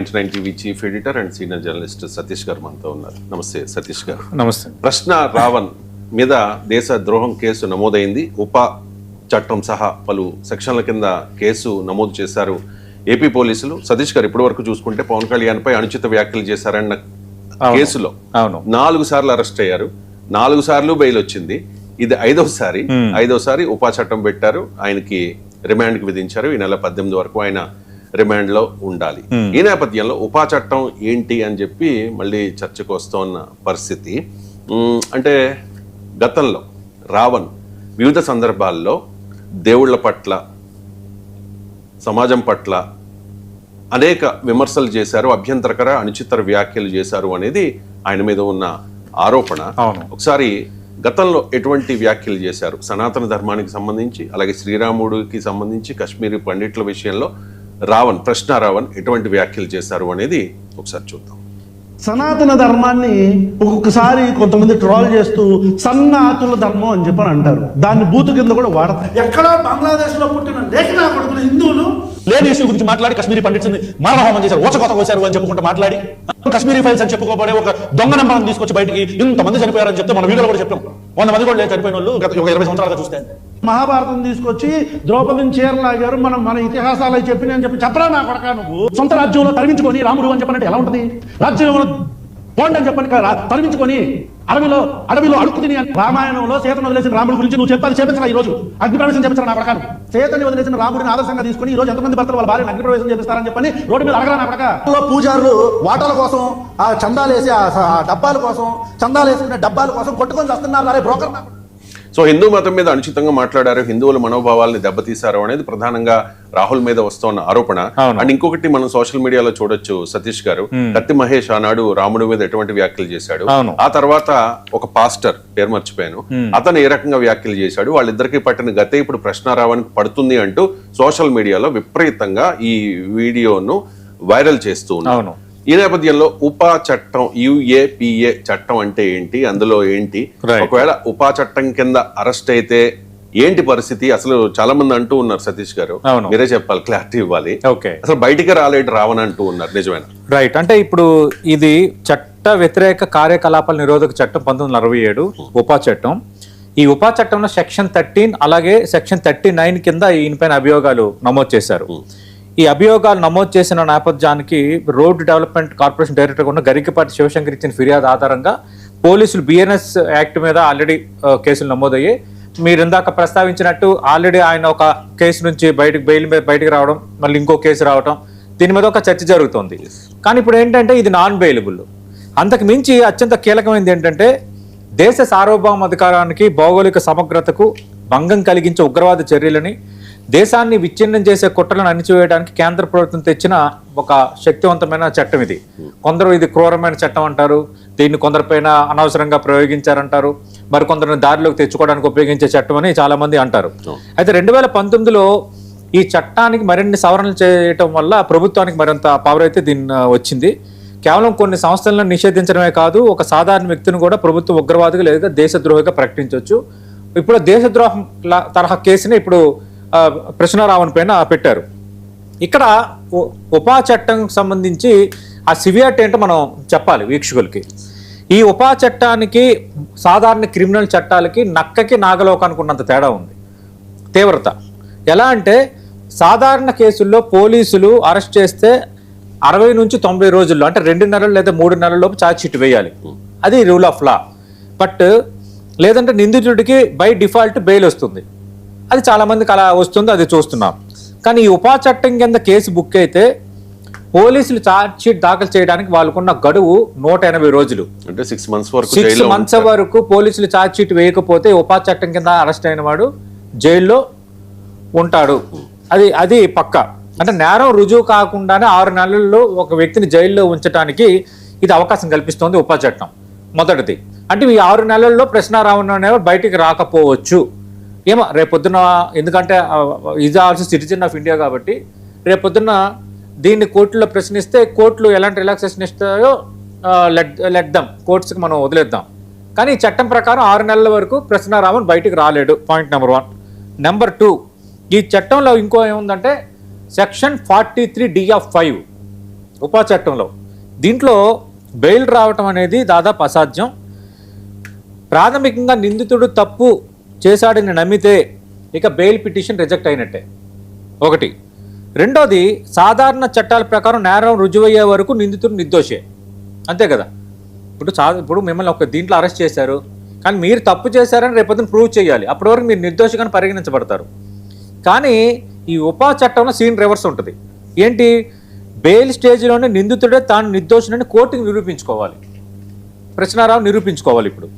TV chief editor and senior journalist Satish గారు మనతో ఉన్నారు. నమస్తే సతీష్ గారు. నమస్తే. ప్రశ్న రావణ్ మీద దేశ ద్రోహం కేసు నమోదైంది. ఉపా చట్టం సహా పలు సెక్షన్ల కింద కేసు నమోదు చేశారు ఏపీ పోలీసులు. సతీష్ గారు, ఇప్పటి వరకు చూసుకుంటే పవన్ కళ్యాణ్ పై అనుచిత వ్యాఖ్యలు చేశారన్న కేసులో 4 సార్లు అరెస్ట్ అయ్యారు, 4 సార్లు బెయిల్ వచ్చింది. ఇది ఐదోసారి ఉపా చట్టం పెట్టారు, ఆయనకి రిమాండ్ కి విధించారు. ఈ నెల 18 వరకు ఆయన రిమాండ్ లో ఉండాలి. ఈ నేపథ్యంలో ఉపా చట్టం ఏంటి అని చెప్పి మళ్ళీ చర్చకు వస్తున్న పరిస్థితి. అంటే గతంలో రావణ్ వివిధ సందర్భాల్లో దేవుళ్ల పట్ల, సమాజం పట్ల అనేక విమర్శలు చేశారు, అభ్యంతరకర అనుచిత వ్యాఖ్యలు చేశారు అనేది ఆయన మీద ఉన్న ఆరోపణ. ఒకసారి గతంలో ఎటువంటి వ్యాఖ్యలు చేశారు సనాతన ధర్మానికి సంబంధించి, అలాగే శ్రీరాముడికి సంబంధించి, కాశ్మీరీ పండిట్ల విషయంలో ప్రశ్న రావణ్ ఎటువంటి వ్యాఖ్యలు చేశారు అనేది ఒకసారి చూద్దాం. సనాతన ధర్మాన్ని ఒక్కొక్కసారి కొంతమంది ట్రోల్ చేస్తూ సన్నాతుల ధర్మం అని చెప్పని అంటారు. దాన్ని బూతు కింద కూడా వాడతారు. ఎక్కడో బంగ్లాదేశ్ లో పుట్టిన లేఖనా కొడుకులు హిందువులు లేని ఇష్యూ గురించి మాట్లాడి కాశ్మీరీ పండిట్స్ మానవహోమం చేశారు, ఓచకోత కోసారు అని చెప్పుకుంటూ మాట్లాడి కాశ్మీరీ ఫైల్స్ అని చెప్పుకోబడే ఒక దొంగ నెంబర్ని తీసుకొచ్చి బయటికి ఇంతమంది చనిపోయారని చెప్తే మన వీడియోలో కూడా చెప్పాం. 100 మంది కూడా చనిపోయిన వాళ్ళు గత 20 సంవత్సరాలుగా చూస్తే. మహాభారతం తీసుకొచ్చి ద్రౌపదిని చీరలాగారు, మన ఇతిహాసాలు చెప్పిన అని చెప్పరా నా కొడక, నువ్వు సొంత రాజ్యంలో తరిమించుకొని రాముడు అని చెప్పనంటే ఎలా ఉంటుంది? రాజ్యంలో పోండి అని చెప్పని తరిమించుకొని అడవిలో అడుక్కు తిని రామాయణంలో సీతను వదిలేసిన రాముడి గురించి నువ్వు చెప్పాలి, చేపించరా ఈ రోజు అగ్నిప్రవేశం చేపించరా నా ప్రకారం. సీతని వదిలేసిన రాముడిని ఆదర్శంగా తీసుకుని ఈ రోజు ఎంతమంది భర్తలు వాళ్ళ భార్యను అగ్నిప్రవేశం చేపిస్తారని చెప్పని రోడ్డు మీద అడగరా నా ప్రకారం. పూజారులు వాటాల కోసం, ఆ చందాలేసి ఆ డబ్బాల కోసం, చందాలు వేసుకునే డబ్బాల కోసం కొట్టుకొని వస్తున్నారు. అరే బ్రోకర్. సో హిందూ మతం మీద అనుచితంగా మాట్లాడారు, హిందువుల మనోభావాల్ని దెబ్బతీశారు అనేది ప్రధానంగా రాహుల్ మీద వస్తున్న ఆరోపణ. అండ్ ఇంకొకటి మనం సోషల్ మీడియాలో చూడొచ్చు సతీష్ గారు, కత్తి మహేష్ ఆనాడు రాముడి మీద ఎటువంటి వ్యాఖ్యలు చేశాడు, ఆ తర్వాత ఒక పాస్టర్, పేరు మర్చిపోయాను, అతను ఏ రకంగా వ్యాఖ్యలు చేశాడు, వాళ్ళిద్దరికి పట్టిన గతే ఇప్పుడు ప్రశ్న రావడానికి పడుతుంది అంటూ సోషల్ మీడియాలో విపరీతంగా ఈ వీడియోను వైరల్ చేస్తూ ఉన్నారు. ఈ నేపథ్యంలో ఉపా చట్టం, UAPA చట్టం అంటే ఏంటి, అందులో ఏంటి, ఒకవేళ ఉపా చట్టం కింద అరెస్ట్ అయితే ఏంటి పరిస్థితి? అసలు చాలా మంది అంటూ ఉన్నారు సతీష్ గారు, మీరే చెప్పాలి, క్లారిటీ ఇవ్వాలి. అసలు బయటికి రాలేడు రావణ్ అంటూ ఉన్నారు, నిజమేనా? రైట్. అంటే ఇప్పుడు ఇది చట్ట వ్యతిరేక కార్యకలాపాల నిరోధక చట్టం 1967 ఉపా చట్టం. ఈ ఉపా చట్టంలో సెక్షన్ 13 అలాగే సెక్షన్ 39 కింద ఈయనపైన అభియోగాలు నమోదు చేశారు. ఈ అభియోగాలు నమోదు చేసిన నేపథ్యానికి రోడ్డు డెవలప్మెంట్ కార్పొరేషన్ డైరెక్టర్ ఉన్న గరికపాటి శివశంకర్ ఇచ్చిన ఫిర్యాదు ఆధారంగా పోలీసులు BNS యాక్ట్ మీద ఆల్రెడీ కేసులు నమోదయ్యాయి. మీరు ఇందాక ప్రస్తావించినట్టు ఆల్రెడీ ఆయన ఒక కేసు నుంచి బయటికి రావడం, మళ్ళీ ఇంకో కేసు రావడం, దీని మీద ఒక చర్చ జరుగుతుంది. కానీ ఇప్పుడు ఏంటంటే ఇది నాన్ బెయిలబుల్. అంతకు మించి అత్యంత కీలకమైనది ఏంటంటే దేశ సార్వభౌమాధికారానికి, భౌగోళిక సమగ్రతకు భంగం కలిగించే ఉగ్రవాద చర్యలని, దేశాన్ని విచ్ఛిన్నం చేసే కుట్రలను అణిచివేయడానికి కేంద్ర ప్రభుత్వం తెచ్చిన ఒక శక్తివంతమైన చట్టం ఇది. కొందరు ఇది క్రూరమైన చట్టం అంటారు, దీన్ని కొందరిపైన అనవసరంగా ప్రయోగించారంటారు, మరికొందరిని దారిలోకి తెచ్చుకోవడానికి ఉపయోగించే చట్టం అని చాలా మంది అంటారు. అయితే 2019లో ఈ చట్టానికి మరిన్ని సవరణలు చేయటం వల్ల ప్రభుత్వానికి మరింత పవర్ అయితే దీన్ని వచ్చింది. కేవలం కొన్ని సంస్థలను నిషేధించడమే కాదు, ఒక సాధారణ వ్యక్తిని కూడా ప్రభుత్వ ఉగ్రవాదిగా లేదా దేశద్రోహిగా ప్రకటించవచ్చు. ఇప్పుడు దేశద్రోహం తరహా కేసుని ఇప్పుడు ప్రశ్న రావణ్ పైన పెట్టారు. ఇక్కడ ఉపా చట్టం సంబంధించి ఆ సివియారిటీ ఏంటో మనం చెప్పాలి వీక్షకులకి. ఈ ఉపా చట్టానికి సాధారణ క్రిమినల్ చట్టాలకి నక్కకి నాగలోకానికి ఉన్నంత తేడా ఉంది తీవ్రత. ఎలా అంటే సాధారణ కేసుల్లో పోలీసులు అరెస్ట్ చేస్తే 60 నుంచి 90 రోజుల్లో, అంటే 2 నెలలు లేదా 3 నెలల లోపు ఛార్జ్ షీట్ వేయాలి. అది రూల్ ఆఫ్ లా. బట్ లేదంటే నిందితుడికి బై డిఫాల్ట్ బెయిల్ వస్తుంది. అది చాలా మందికి అలా వస్తుంది, అది చూస్తున్నాం. కానీ ఈ ఉపా చట్టం కింద కేసు బుక్ అయితే పోలీసులు ఛార్జ్ షీట్ దాఖలు చేయడానికి వాళ్ళకున్న గడువు 180 రోజులు. అంటే 6 మంత్స్ వరకు పోలీసులు ఛార్జ్ షీట్ వేయకపోతే ఉపా చట్టం కింద అరెస్ట్ అయిన వాడు జైల్లో ఉంటాడు. అది పక్క. అంటే నేరం రుజువు కాకుండానే 6 నెలల్లో ఒక వ్యక్తిని జైల్లో ఉంచడానికి ఇది అవకాశం కల్పిస్తోంది ఉపా చట్టం. మొదటిది అంటే ఈ 6 నెలల్లో ప్రశ్న రావణ్ అనేవాడు బయటికి రాకపోవచ్చు. ఏమో రేపొద్దున, ఎందుకంటే is also citizen of India కాబట్టి రేపొద్దున దీన్ని కోర్టులో ప్రశ్నిస్తే కోర్టులు ఎలాంటి రిలాక్సేషన్ ఇస్తాయో లెట్ దమ్, కోర్ట్స్కి మనం వదిలేద్దాం. కానీ ఈ చట్టం ప్రకారం 6 నెలల వరకు ప్రశ్న రావణ్ బయటికి రాలేడు. Point number 1. నెంబర్ 2, ఈ చట్టంలో ఇంకో ఏముందంటే సెక్షన్ 43D of 5 ఉపా చట్టంలో దీంట్లో బెయిల్ రావటం అనేది దాదాపు అసాధ్యం. ప్రాథమికంగా నిందితుడు తప్పు చేశాడని నమ్మితే ఇక బెయిల్ పిటిషన్ రిజెక్ట్ అయినట్టే ఒకటి. రెండోది, సాధారణ చట్టాల ప్రకారం నేరం రుజువయ్యే వరకు నిందితుడు నిర్దోషే, అంతే కదా. ఇప్పుడు మిమ్మల్ని ఒక దీంట్లో అరెస్ట్ చేశారు, కానీ మీరు తప్పు చేశారని రేపొద్దున ప్రూవ్ చేయాలి, అప్పటి వరకు మీరు నిర్దోషిగానే పరిగణించబడతారు. కానీ ఈ ఉపా చట్టంలో సీన్ రివర్స్ ఉంటుంది. ఏంటి, బెయిల్ స్టేజ్లోనే నిందితుడే తాను నిర్దోషినని కోర్టుకి నిరూపించుకోవాలి, ప్రశ్నారావు నిరూపించుకోవాలి. ఇప్పుడు